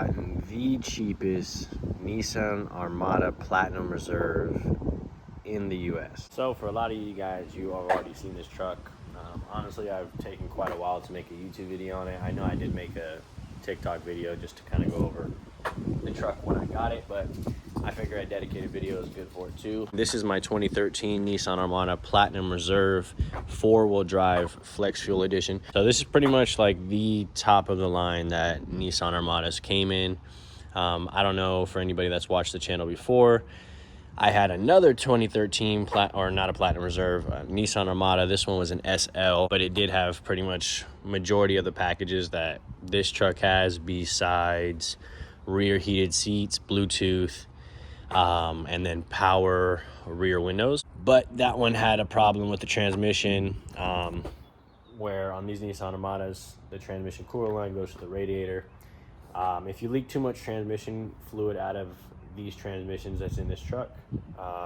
gotten the cheapest Nissan Armada Platinum Reserve in the US. So for a lot of you guys, you have already seen this truck. Honestly, I've taken quite a while to make a YouTube video on it. I know I did make a TikTok video just to kind of go over the truck when I got it, but I figure a dedicated video is good for it too. This is my 2013 Nissan Armada Platinum Reserve 4-wheel drive flex fuel edition. So this is pretty much like the top of the line that Nissan Armadas came in. I don't know for anybody that's watched the channel before. I had another 2013 not a Platinum Reserve, Nissan Armada. This one was an SL, but it did have pretty much majority of the packages that this truck has, besides rear heated seats, Bluetooth, and then power rear windows. But that one had a problem with the transmission, where on these Nissan Armadas, the transmission cooler line goes to the radiator. If you leak too much transmission fluid out of these transmissions that's in this truck,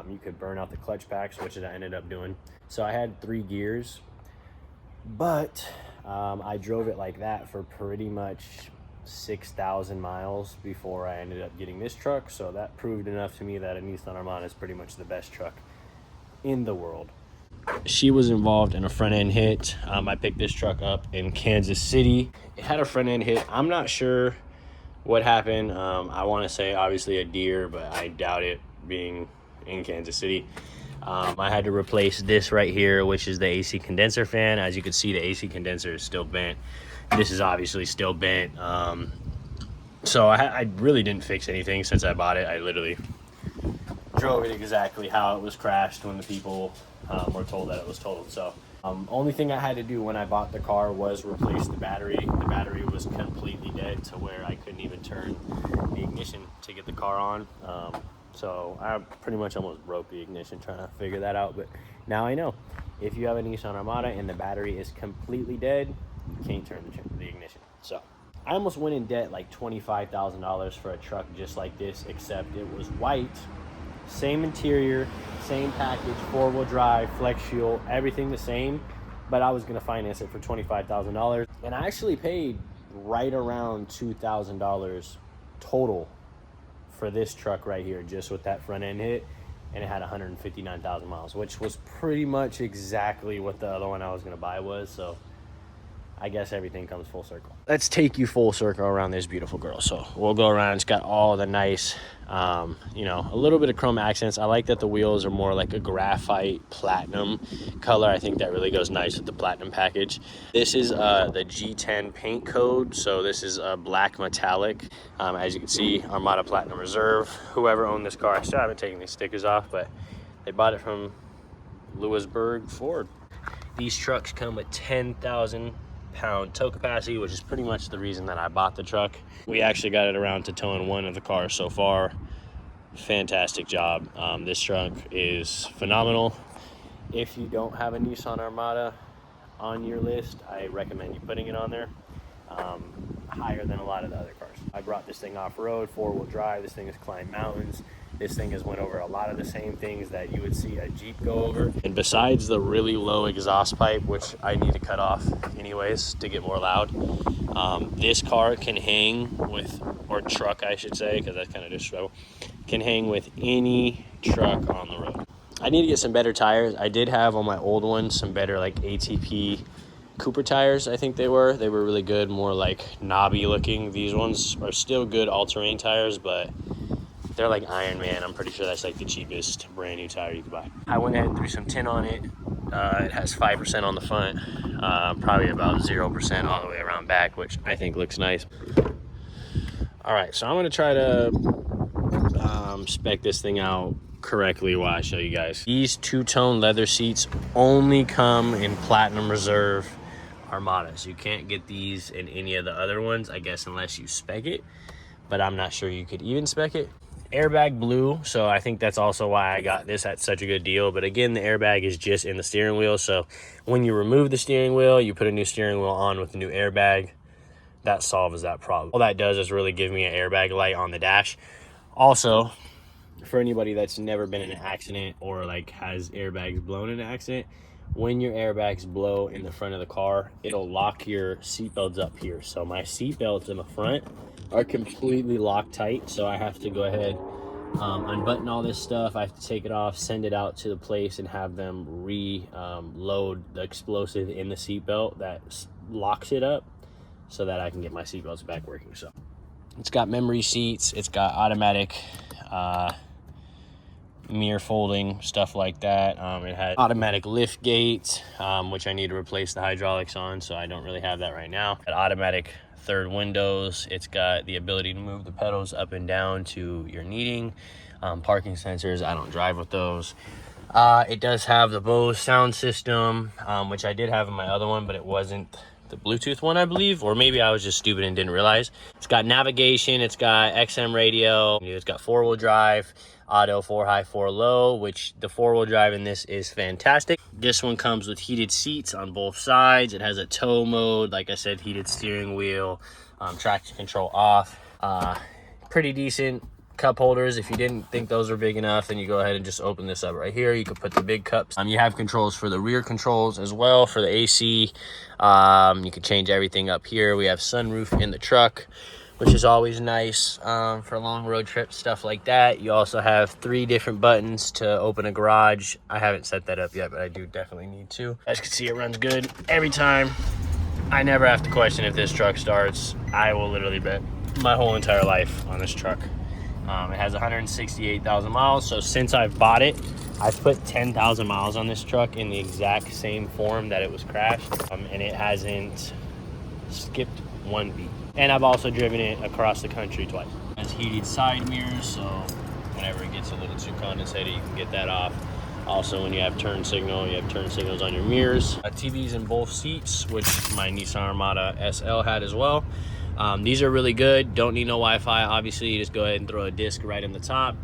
you could burn out the clutch packs, which I ended up doing. So I had 3 gears, but I drove it like that for pretty much 6,000 miles before I ended up getting this truck. So that proved enough to me that a Nissan Armada is pretty much the best truck in the world. She was involved in a front end hit. I picked this truck up in Kansas City. It had a front end hit. I'm not sure what happened. I want to say obviously a deer, but I doubt it, being in Kansas City. I had to replace this right here, which is the AC condenser fan. As you can see, the AC condenser is still bent. This is obviously still bent. So I really didn't fix anything since I bought it. I literally drove it exactly how it was crashed when the people were told that it was totaled. So only thing I had to do when I bought the car was replace the battery. The battery was completely dead to where I couldn't even turn the ignition to get the car on. So I pretty much almost broke the ignition trying to figure that out. But now I know, if you have a Nissan Armada and the battery is completely dead, you can't turn the ignition. So I almost went in debt like $25,000 for a truck just like this, except it was white. Same interior, same package, 4-wheel drive, flex fuel, everything the same, but I was going to finance it for $25,000. And I actually paid right around $2,000 total for this truck right here, just with that front end hit, and it had 159,000 miles, which was pretty much exactly what the other one I was going to buy was. So I guess everything comes full circle. Let's take you full circle around this beautiful girl. So we'll go around. It's got all the nice, you know, a little bit of chrome accents. I like that the wheels are more like a graphite platinum color. I think that really goes nice with the platinum package. This is the G10 paint code. So this is a black metallic. As you can see, Armada Platinum Reserve. Whoever owned this car, I still haven't taken these stickers off, but they bought it from Lewisburg Ford. These trucks come with 10,000 pound tow capacity, which is pretty much the reason that I bought the truck. We actually got it around to towing one of the cars so far. Fantastic job. This truck is phenomenal. If you don't have a Nissan Armada on your list, I recommend you putting it on there. Higher than a lot of the other cars. I brought this thing off-road, 4-wheel drive. This thing has climbed mountains. This thing has went over a lot of the same things that you would see a Jeep go over. And besides the really low exhaust pipe, which I need to cut off anyways to get more loud, this car can hang with, or truck I should say, because that's kind of disrespectful, can hang with any truck on the road. I need to get some better tires. I did have on my old one some better like ATP Cooper tires, I think they were really good, more like knobby looking. These ones are still good all-terrain tires, but they're like Iron Man. I'm pretty sure that's like the cheapest brand new tire you could buy. I went ahead and threw some tin on it. It has 5% on the front, probably about 0% all the way around back, which I think looks nice. All right, so I'm gonna try to spec this thing out correctly while I show you guys. These two-tone leather seats only come in Platinum Reserve Armadas. You can't get these in any of the other ones, I guess, unless you spec it, but I'm not sure you could even spec it. Airbag blue, so I think that's also why I got this at such a good deal. But again, the airbag is just in the steering wheel, so when you remove the steering wheel, you put a new steering wheel on with the new airbag. That solves that problem. All that does is really give me an airbag light on the dash. Also, for anybody that's never been in an accident or like has airbags blown in an accident, when your airbags blow in the front of the car, it'll lock your seatbelts up here. So my seatbelts in the front are completely locked tight. So I have to go ahead, unbutton all this stuff. I have to take it off, send it out to the place, and have them load the explosive in the seatbelt that locks it up so that I can get my seatbelts back working. So it's got memory seats. It's got automatic mirror folding, stuff like that. It has automatic lift gates, which I need to replace the hydraulics on, so I don't really have that right now. Automatic third windows. It's got the ability to move the pedals up and down to your needing. Parking sensors, I don't drive with those. It does have the Bose sound system, which I did have in my other one, but it wasn't the Bluetooth one, I believe, or maybe I was just stupid and didn't realize. It's got navigation, it's got XM radio, it's got 4-wheel drive, auto 4 high 4 low, which the 4-wheel drive in this is fantastic. This one comes with heated seats on both sides. It has a tow mode, like I said, heated steering wheel, traction control off. Pretty decent cup holders. If you didn't think those were big enough, then you go ahead and just open this up right here. You can put the big cups. You have controls for the rear controls as well for the AC. You can change everything up here. We have sunroof in the truck, which is always nice for long road trips, stuff like that. You also have 3 different buttons to open a garage. I haven't set that up yet, but I do definitely need to. As you can see, it runs good every time. I never have to question if this truck starts. I will literally bet my whole entire life on this truck. It has 168,000 miles. So since I've bought it, I've put 10,000 miles on this truck in the exact same form that it was crashed. And it hasn't skipped one beat. And I've also driven it across the country twice. It has heated side mirrors, so whenever it gets a little too condensated, you can get that off. Also, when you have turn signal, you have turn signals on your mirrors. TVs in both seats, which my Nissan Armada SL had as well. These are really good. Don't need no Wi-Fi. Obviously, you just go ahead and throw a disc right in the top.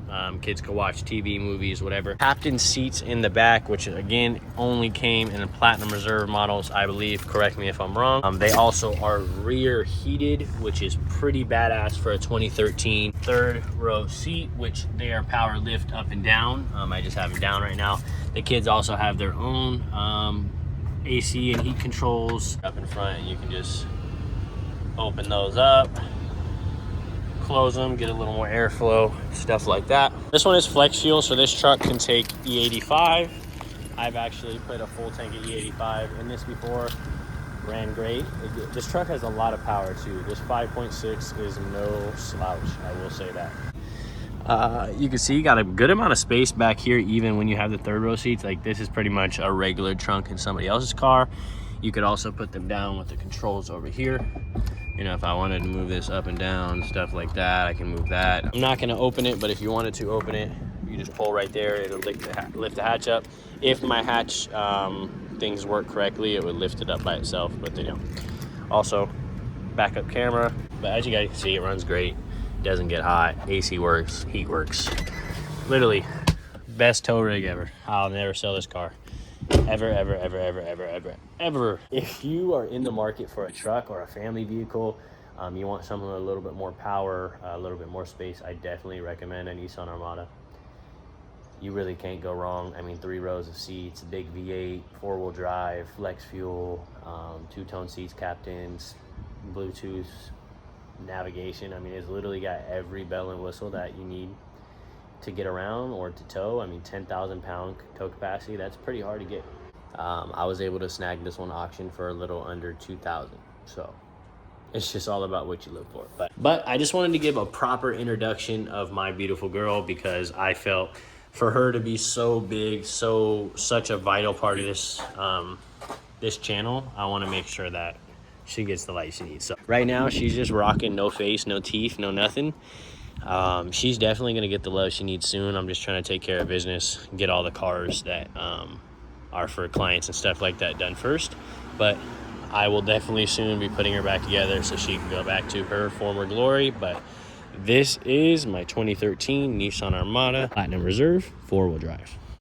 Kids can watch TV, movies, whatever. Captain seats in the back, which again only came in the Platinum Reserve models, I believe. Correct me if I'm wrong. They also are rear heated, which is pretty badass for a 2013. Third row seat, which they are power lift up and down. I just have them down right now. The kids also have their own AC and heat controls up in front, and you can just open those up, close them, get a little more airflow, stuff like that. This one is flex fuel, so this truck can take E85. I've actually put a full tank of E85 in this before. Ran great. This truck has a lot of power too. This 5.6 is no slouch, I will say that. You can see you got a good amount of space back here, even when you have the third row seats. Like, this is pretty much a regular trunk in somebody else's car. You could also put them down with the controls over here. You know, if I wanted to move this up and down, stuff like that, I can move that. I'm not gonna open it, but if you wanted to open it, you just pull right there. It'll lift the hatch up. If my hatch things work correctly, it would lift it up by itself, but they don't. Also, backup camera. But as you guys can see, it runs great. Doesn't get hot. AC works, heat works. Literally, best tow rig ever. I'll never sell this car. Ever, ever, ever, ever, ever, ever, ever. If you are in the market for a truck or a family vehicle, you want something with a little bit more power, a little bit more space, I definitely recommend a Nissan Armada. You really can't go wrong. I mean, 3 rows of seats, big V8, 4-wheel drive, flex fuel, 2-tone seats, captains, Bluetooth, navigation. I mean, it's literally got every bell and whistle that you need to get around or to tow. I mean, 10,000 pound tow capacity, that's pretty hard to get. I was able to snag this one auction for a little under 2,000. So it's just all about what you look for. But I just wanted to give a proper introduction of my beautiful girl, because I felt for her to be so big, such a vital part of this this channel, I want to make sure that she gets the light she needs. So right now she's just rocking no face, no teeth, no nothing. She's definitely going to get the love she needs soon. I'm just trying to take care of business, get all the cars that are for clients and stuff like that done first. But I will definitely soon be putting her back together so she can go back to her former glory. But this is my 2013 Nissan Armada Platinum Reserve 4-wheel drive.